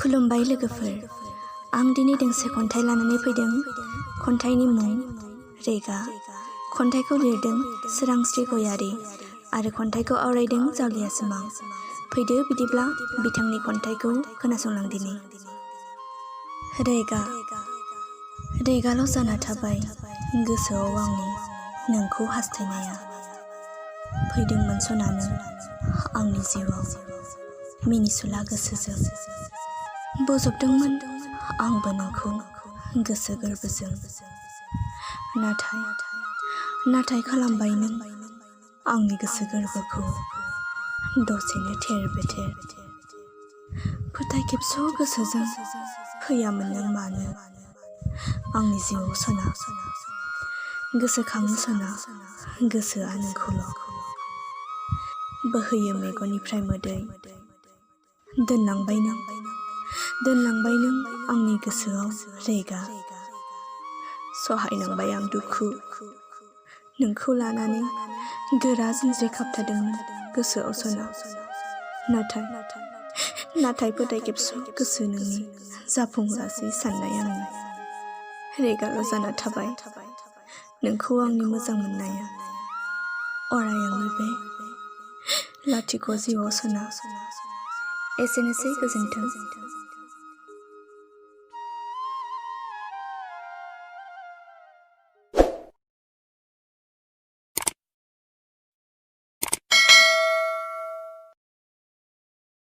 खुलुमबाय लोगोफोर, आं दिनै दोंसे खन्थाइ लानानै फैदों। खन्थाइनि मुं रेगा। खन्थाइखौ लिरदों स्वरांस्रि गयारी आरो खन्थाइखौ आवरायदों जावलिया सिमां। फैदो बिदिब्ला बिथांनि खन्थाइखौ खोनासंलांदिनि। रेगा। रेगाल' जाना थाबाय गोसोआव आंनि नोंखौ हास्थायनाया। फैदोंमोन सनानो आंनि जिउआव मिनिसुला गोसोजों। बजबदोंमोन आंबो नोंखौ गोसो गोरबोजों। नाथाय खालामबाय नों आंनि गोसो गोरबोखौ दसेनो थेर बेथेर। फोथाय खेबस' गोसोजों फैयामोन नों मानो आंनि जिउआव सना। गोसोखाङो सना गोसोआ नोंखौल'। बोहैयो मेगननिफ्राय मोदै। दोनलांबाय नों आंनि गोसोआव रेगा। सहायनांबाय आं दुखु नोंखौ लानानै गोरा जिन्ज्रि खाबथादोंमोन गोसोआव सना। नाथाय फोथाय खेबस' गोसो नोंनि जाफुङासै साननाय आंनि। रेगाल' जाना थाबाय नोंखौ आंनि मोजां मोननाया। अराय आंनि बे लाथिख' जिउआव सना। एसेनोसै, गोजोन्थों।